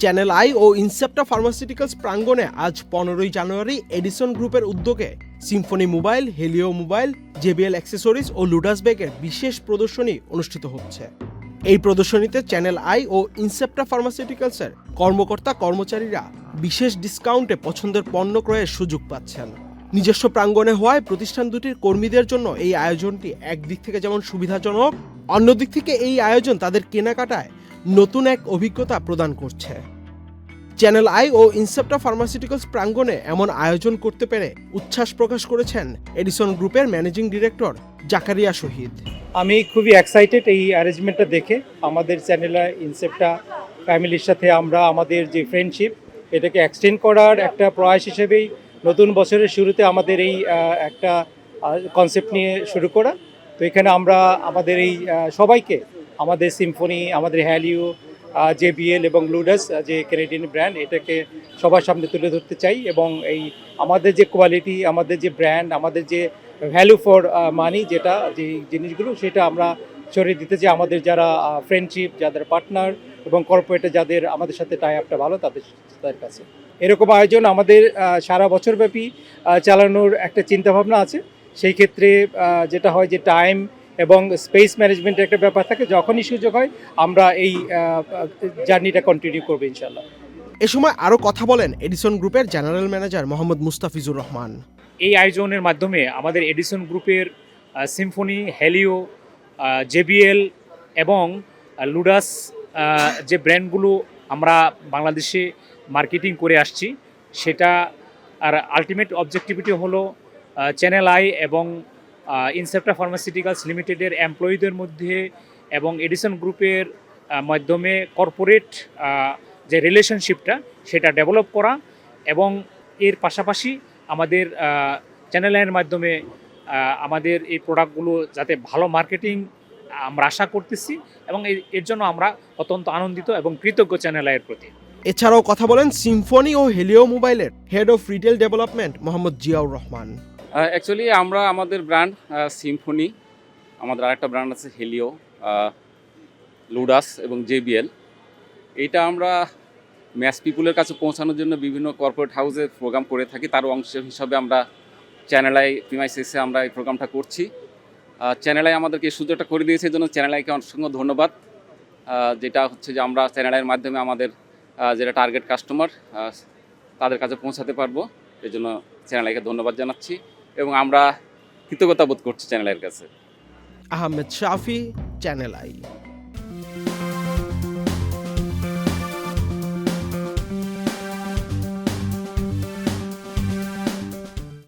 Channel I ও Incepta pharmaceuticals প্রাঙ্গণে আজ 15ই জানুয়ারি এডিসন গ্রুপের উদ্যোগে Symphony mobile, Helio mobile, JBL accessories ও লুডাস ব্যাগের বিশেষ প্রদর্শনী অনুষ্ঠিত হচ্ছে। এই প্রদর্শনীতে চ্যানেল আই ও ইনসেপ্টা ফার্মাসিউটিক্যালসের কর্মকর্তা কর্মচারীরা বিশেষ ডিসকাউন্টে পছন্দের পণ্য ক্রয়ের সুযোগ পাচ্ছেন। নিজস্ব প্রাঙ্গণে হওয়ায় প্রতিষ্ঠান দুটির কর্মীদের জন্য এই আয়োজনটি একদিক থেকে যেমন সুবিধাজনক, অন্যদিক থেকে এই আয়োজন তাদের কেনাকাটায় নতুন এক অভিজ্ঞতা প্রদান করছে। চ্যানেল আই ও ইনসেপ্টা ফার্মাসিউটিক্যালস প্রাঙ্গণে এমন আয়োজন করতে পেরে উচ্ছ্বাস প্রকাশ করেছেন এডিসন গ্রুপের ম্যানেজিং ডিরেক্টর জাকারিয়া শহীদ। আমি খুবই এক্সাইটেড এই অ্যারেঞ্জমেন্টটা দেখে। আমাদের চ্যানেল ইনসেপ্টা ফ্যামিলির সাথে আমরা আমাদের যে ফ্রেন্ডশিপ এটাকে এক্সটেন্ড করার একটা প্রয়াস হিসেবেই নতুন বছরের শুরুতে আমাদের এই একটা কনসেপ্ট নিয়ে শুরু করা। তো এখানে আমরা আমাদের এই সবাইকে আমাদের সিম্ফনি, আমাদের হ্যালিও, জেবিএল এবং লুডাস যে ক্যানাডিয়ান ব্র্যান্ড, এটাকে সবার সামনে তুলে ধরতে চাই এবং এই আমাদের যে কোয়ালিটি, আমাদের যে ব্র্যান্ড, আমাদের যে ভ্যালু ফর মানি যেটা যে জিনিসগুলো সেটা আমরা ছড়িয়ে দিতে চাই আমাদের যারা ফ্রেন্ডশিপ, যাদের পার্টনার এবং কর্পোরেটে যাদের আমাদের সাথে টাই আপটা ভালো তাদের কাছে। এরকম আয়োজন আমাদের সারা বছরব্যাপী চালানোর একটা চিন্তাভাবনা আছে। সেই ক্ষেত্রে যেটা হয় যে টাইম এবং স্পেস ম্যানেজমেন্টের একটা ব্যাপার থাকে, যখনই সুযোগ হয় আমরা এই জার্নিটা কন্টিনিউ করবো ইনশাল্লাহ। এ সময় আরও কথা বলেন এডিসন গ্রুপের জেনারেল ম্যানেজার মোহাম্মদ মুস্তাফিজুর রহমান। এই আয়োজনের মাধ্যমে আমাদের এডিসন গ্রুপের সিম্ফনি, হেলিও, জেবিএল এবং লুডাস যে ব্র্যান্ডগুলো আমরা বাংলাদেশে মার্কেটিং করে আসছি, সেটা আর আলটিমেট অবজেক্টিভিটি হলো চ্যানেল আই এবং ইনসেপ্টা ফার্মাসিউটিক্যালস লিমিটেডের এমপ্লয়ীদের মধ্যে এবং এডিসন গ্রুপের মাধ্যমে কর্পোরেট যে রিলেশনশিপটা সেটা ডেভেলপ করা এবং এর পাশাপাশি আমাদের চ্যানেল আইয়ের মাধ্যমে আমাদের এই প্রোডাক্টগুলো যাতে ভালো মার্কেটিং আমরা আশা করতেছি এবং এর জন্য আমরা অত্যন্ত আনন্দিত এবং কৃতজ্ঞ চ্যানেল আইয়ের প্রতি। এছাড়াও কথা বলেন সিম্ফনি ও হেলিও মোবাইলের head of retail development Mohammad Ziaur Rahman. Actually আমরা আমাদের ব্র্যান্ড সিম্ফনি, আমাদের আরেকটা ব্র্যান্ড আছে হেলিও, লুডাস এবং জেবিএল। এইটা আমরা ম্যাস পিপুলের কাছে পৌঁছানোর জন্য বিভিন্ন কর্পোরেট হাউসে প্রোগ্রাম করে থাকি। তার অংশ হিসাবে আমরা চ্যানেল আই প্রিমাইসেসে আমরা এই প্রোগ্রামটা করছি। চ্যানেল আই আমাদেরকে এই সুযোগটা করে দিয়েছে, জন্য চ্যানেল আইকে অসংখ্য ধন্যবাদ। যেটা হচ্ছে যে আমরা চ্যানেল আইয়ের মাধ্যমে আমাদের যেটা টার্গেট কাস্টমার তাদের কাছে পৌঁছাতে পারবো, এই জন্য চ্যানেল আইকে ধন্যবাদ জানাচ্ছি এবং আমরা কৃতজ্ঞতা বোধ করছি চ্যানেল আইয়ের কাছে। আহমেদ শাফি, চ্যানেল আই।